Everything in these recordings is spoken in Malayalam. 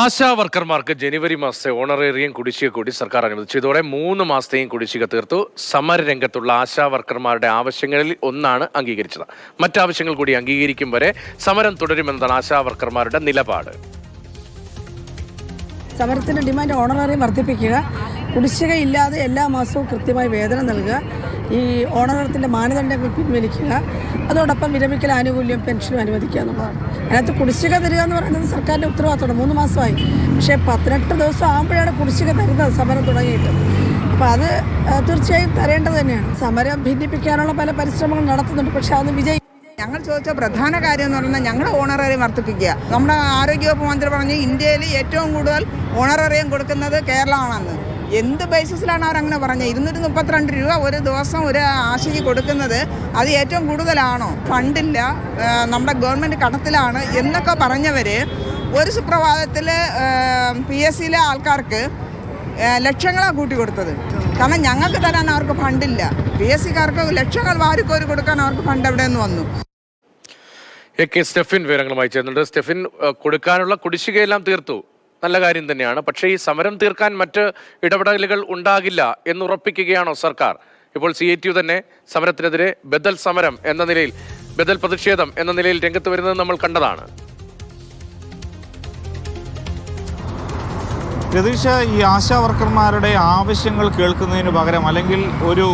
ആശാ വർക്കർമാർക്ക് ജനുവരി മാസത്തെ ഓണറേറിയം കുടിശ്ശിക കൂടി സർക്കാർ അനുവദിച്ചു. ഇതോടെ 3 മാസത്തെയും കുടിശ്ശിക തീർത്തു. സമരരംഗത്തുള്ള ആശാ വർക്കർമാരുടെ ആവശ്യങ്ങളിൽ ഒന്നാണ് അംഗീകരിച്ചത്. മറ്റാവശ്യങ്ങൾ കൂടി അംഗീകരിക്കും വരെ സമരം തുടരുമെന്നതാണ് ആശാ വർക്കർമാരുടെ നിലപാട്. സമരത്തിൻ്റെ ഡിമാൻഡ് ഓണറേറിയം വർദ്ധിപ്പിക്കുക, കുടിശ്ശിക ഇല്ലാതെ എല്ലാ മാസവും കൃത്യമായി വേതനം നൽകുക, ഈ ഓണറേറിയത്തിൻ്റെ മാനദണ്ഡങ്ങൾ പിൻവലിക്കുക, അതോടൊപ്പം വിരമിക്കൽ ആനുകൂല്യം പെൻഷനും അനുവദിക്കുക എന്നുള്ളതാണ്. അതിനകത്ത് കുടിശ്ശിക തരിക എന്ന് പറയുന്നത് സർക്കാരിൻ്റെ ഉത്തരവാദിത്തമാണ്. 3 മാസമായി, പക്ഷേ 18 ദിവസം ആകുമ്പോഴാണ് കുടിശ്ശിക തരുന്നത് സമരം തുടങ്ങിയിട്ട്. അപ്പോൾ അത് തീർച്ചയായും തരേണ്ടത് തന്നെയാണ്. സമരം ഭിന്നിപ്പിക്കാനുള്ള പല പരിശ്രമങ്ങൾ നടത്തുന്നുണ്ട്, പക്ഷേ അതൊന്നും വിജയിക്കും. ഞങ്ങൾ ചോദിച്ച പ്രധാന കാര്യം എന്ന് പറഞ്ഞാൽ ഞങ്ങളുടെ ഓണറേറിയം വർദ്ധിപ്പിക്കുക. നമ്മുടെ ആരോഗ്യവകുപ്പ് മന്ത്രി പറഞ്ഞ് ഇന്ത്യയിൽ ഏറ്റവും കൂടുതൽ ഓണറേറിയം കൊടുക്കുന്നത് കേരളമാണെന്ന്. എന്ത് ബേസിസിലാണ് അവരങ്ങനെ പറഞ്ഞത്? 232 രൂപ ഒരു ദിവസം ഒരു ആശയ്ക്ക് കൊടുക്കുന്നത് അത് ഏറ്റവും കൂടുതലാണോ? ഫണ്ടില്ല, നമ്മുടെ ഗവൺമെൻറ് കടത്തിലാണ് എന്നൊക്കെ പറഞ്ഞവർ ഒരു സുപ്രഭാതത്തിൽ PSCയിലെ ആൾക്കാർക്ക് ലക്ഷങ്ങളാണ് കൂട്ടി കൊടുത്തത്. കാരണം ഞങ്ങൾക്ക് തരാൻ അവർക്ക് ഫണ്ടില്ല. PSCക്കാർക്ക് ലക്ഷങ്ങൾ വാരിക്കോരി കൊടുക്കാൻ അവർക്ക് ഫണ്ട് എവിടെ നിന്ന് വന്നു? AK സ്റ്റെഫിൻ വിവരങ്ങളുമായി ചേർന്നുണ്ട്. സ്റ്റെഫിൻ, കൊടുക്കാനുള്ള കുടിശ്ശികയെല്ലാം തീർത്തു, നല്ല കാര്യം തന്നെയാണ്. പക്ഷേ ഈ സമരം തീർക്കാൻ മറ്റ് ഇടപെടലുകൾ ഉണ്ടാകില്ല എന്നുറപ്പിക്കുകയാണോ സർക്കാർ? ഇപ്പോൾ CITU തന്നെ സമരത്തിനെതിരെ ബദൽ സമരം എന്ന നിലയിൽ, ബദൽ പ്രതിഷേധം എന്ന നിലയിൽ രംഗത്ത് വരുന്നത് നമ്മൾ കണ്ടതാണ്. രതീഷ, ഈ ആശാ വർക്കർമാരുടെ ആവശ്യങ്ങൾ കേൾക്കുന്നതിന് പകരം അല്ലെങ്കിൽ ഒരു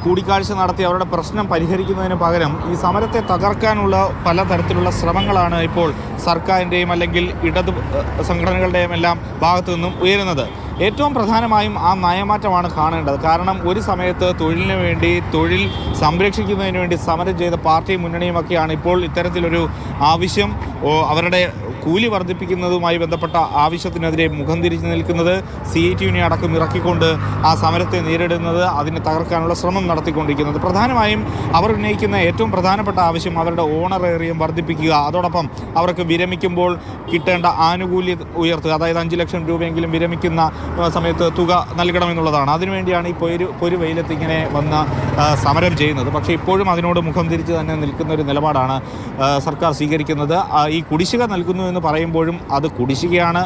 കൂടിക്കാഴ്ച നടത്തി അവരുടെ പ്രശ്നം പരിഹരിക്കുന്നതിന് പകരം ഈ സമരത്തെ തകർക്കാനുള്ള പലതരത്തിലുള്ള ശ്രമങ്ങളാണ് ഇപ്പോൾ സർക്കാരിൻ്റെയും അല്ലെങ്കിൽ ഇടത് സംഘടനകളുടെയും എല്ലാം ഭാഗത്തു നിന്നും ഉയരുന്നത്. ഏറ്റവും പ്രധാനമായും ആ നയമാറ്റമാണ് കാണേണ്ടത്. കാരണം ഒരു സമയത്ത് തൊഴിലിന് വേണ്ടി, തൊഴിൽ സംരക്ഷിക്കുന്നതിന് വേണ്ടി സമരം ചെയ്ത പാർട്ടിയും മുന്നണിയുമൊക്കെയാണ് ഇപ്പോൾ ഇത്തരത്തിലൊരു ആവശ്യം, അവരുടെ കൂലി വർദ്ധിപ്പിക്കുന്നതുമായി ബന്ധപ്പെട്ട ആവശ്യത്തിനെതിരെ മുഖം തിരിച്ചു നിൽക്കുന്നത്, CITUവിനെ അടക്കം ഇറക്കിക്കൊണ്ട് ആ സമരത്തെ നേരിടുന്നത്, അതിനെ തകർക്കാനുള്ള ശ്രമം നടത്തിക്കൊണ്ടിരിക്കുന്നത്. പ്രധാനമായും അവർ ഉന്നയിക്കുന്ന ഏറ്റവും പ്രധാനപ്പെട്ട ആവശ്യം അവരുടെ ഓണറേറിയം വർദ്ധിപ്പിക്കുക, അതോടൊപ്പം അവർക്ക് വിരമിക്കുമ്പോൾ കിട്ടേണ്ട ആനുകൂല്യം ഉയർത്തുക. അതായത് 5 ലക്ഷം രൂപയെങ്കിലും വിരമിക്കുന്ന സമയത്ത് തുക നൽകണമെന്നുള്ളതാണ്. അതിനുവേണ്ടിയാണ് ഈ പൊരുവെയിലത്ത് ഇങ്ങനെ വന്ന് സമരം ചെയ്യുന്നത്. പക്ഷേ ഇപ്പോഴും അതിനോട് മുഖം തിരിച്ച് തന്നെ നിൽക്കുന്ന ഒരു നിലപാടാണ് സർക്കാർ സ്വീകരിക്കുന്നത്. ഈ കുടിശ്ശിക നൽകുന്നു എന്ന് പറയുമ്പോഴും അത് കുടിശ്ശികയാണ്.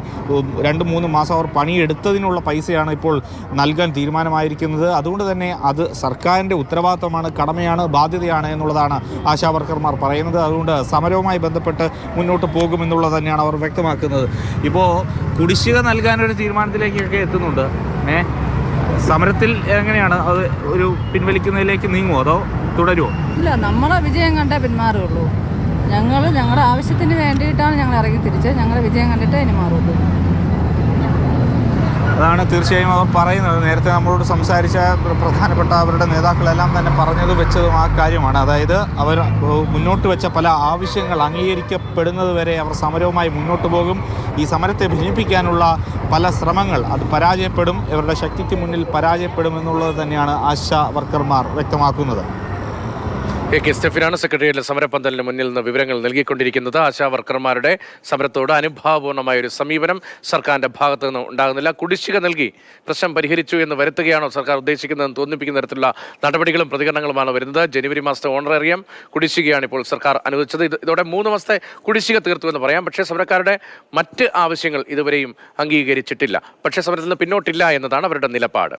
2-3 മാസം അവർ പണിയെടുത്തതിനുള്ള പൈസയാണ് ഇപ്പോൾ നൽകാൻ തീരുമാനമായിരിക്കുന്നത്. അതുകൊണ്ട് തന്നെ അത് സർക്കാരിൻ്റെ ഉത്തരവാദിത്തമാണ്, കടമയാണ്, ബാധ്യതയാണ് എന്നുള്ളതാണ് ആശാ വർക്കർമാർ പറയുന്നത്. അതുകൊണ്ട് സമരവുമായി ബന്ധപ്പെട്ട് മുന്നോട്ട് പോകുമെന്നുള്ളത് തന്നെയാണ് അവർ വ്യക്തമാക്കുന്നത്. ഇപ്പോൾ കുടിശ്ശിക നൽകാനൊരു തീരുമാനത്തിലേക്കൊക്കെ എത്തുന്നുണ്ട്. സമരത്തിൽ എങ്ങനെയാണ് അത് ഒരു പിൻവലിക്കുന്നതിലേക്ക് നീങ്ങുമോ അതോ തുടരുമോ? ഇല്ല, നമ്മളെ വിജയം കണ്ടേ പിന്മാറുള്ളൂ. ഞങ്ങളുടെ ആവശ്യത്തിന് വേണ്ടിയിട്ടാണ് ഞങ്ങൾ ഇറങ്ങി തിരിച്ചത്. ഞങ്ങളുടെ വിജയം കണ്ടിട്ടേ ഇനി മാറുള്ളൂ. അതാണ് തീർച്ചയായും അവർ പറയുന്നത്. നേരത്തെ നമ്മളോട് സംസാരിച്ച പ്രധാനപ്പെട്ട അവരുടെ നേതാക്കളെല്ലാം തന്നെ പറഞ്ഞത് വെച്ചതും ആ കാര്യമാണ്. അതായത് അവർ മുന്നോട്ട് വെച്ച പല ആവശ്യങ്ങൾ അംഗീകരിക്കപ്പെടുന്നത് വരെ അവർ സമരവുമായി മുന്നോട്ട് പോകും. ഈ സമരത്തെ ഭിന്നിപ്പിക്കാനുള്ള പല ശ്രമങ്ങൾ അത് പരാജയപ്പെടും, ഇവരുടെ ശക്തിക്ക് മുന്നിൽ പരാജയപ്പെടും എന്നുള്ളത് തന്നെയാണ് ആശാ വർക്കർമാർ വ്യക്തമാക്കുന്നത്. AK സ്റ്റെഫിനാണ് സെക്രട്ടേറിയറ്റിലെ സമരപന്തലിന് മുന്നിൽ നിന്ന് വിവരങ്ങൾ നൽകിക്കൊണ്ടിരിക്കുന്നത്. ആശാ വർക്കർമാരുടെ സമരത്തോട് അനുഭാവപൂർണ്ണമായ ഒരു സമീപനം സർക്കാരിന്റെ ഭാഗത്തു നിന്ന് ഉണ്ടാകുന്നില്ല. കുടിശ്ശിക നൽകി പ്രശ്നം പരിഹരിച്ചു എന്ന് വരുത്തുകയാണോ സർക്കാർ ഉദ്ദേശിക്കുന്നതെന്ന് തോന്നിപ്പിക്കുന്ന തരത്തിലുള്ള നടപടികളും പ്രതികരണങ്ങളുമാണ് വരുന്നത്. ജനുവരി മാസത്തെ ഓണറേറിയം കുടിശ്ശികയാണ് ഇപ്പോൾ സർക്കാർ അനുവദിച്ചത്. ഇതോടെ 3 മാസത്തെ കുടിശ്ശിക തീർത്തു എന്ന് പറയാം. പക്ഷേ സമരക്കാരുടെ മറ്റ് ആവശ്യങ്ങൾ ഇതുവരെയും അംഗീകരിച്ചിട്ടില്ല. പക്ഷേ സമരത്തിൽ നിന്ന് പിന്നോട്ടില്ല എന്നതാണ് അവരുടെ നിലപാട്.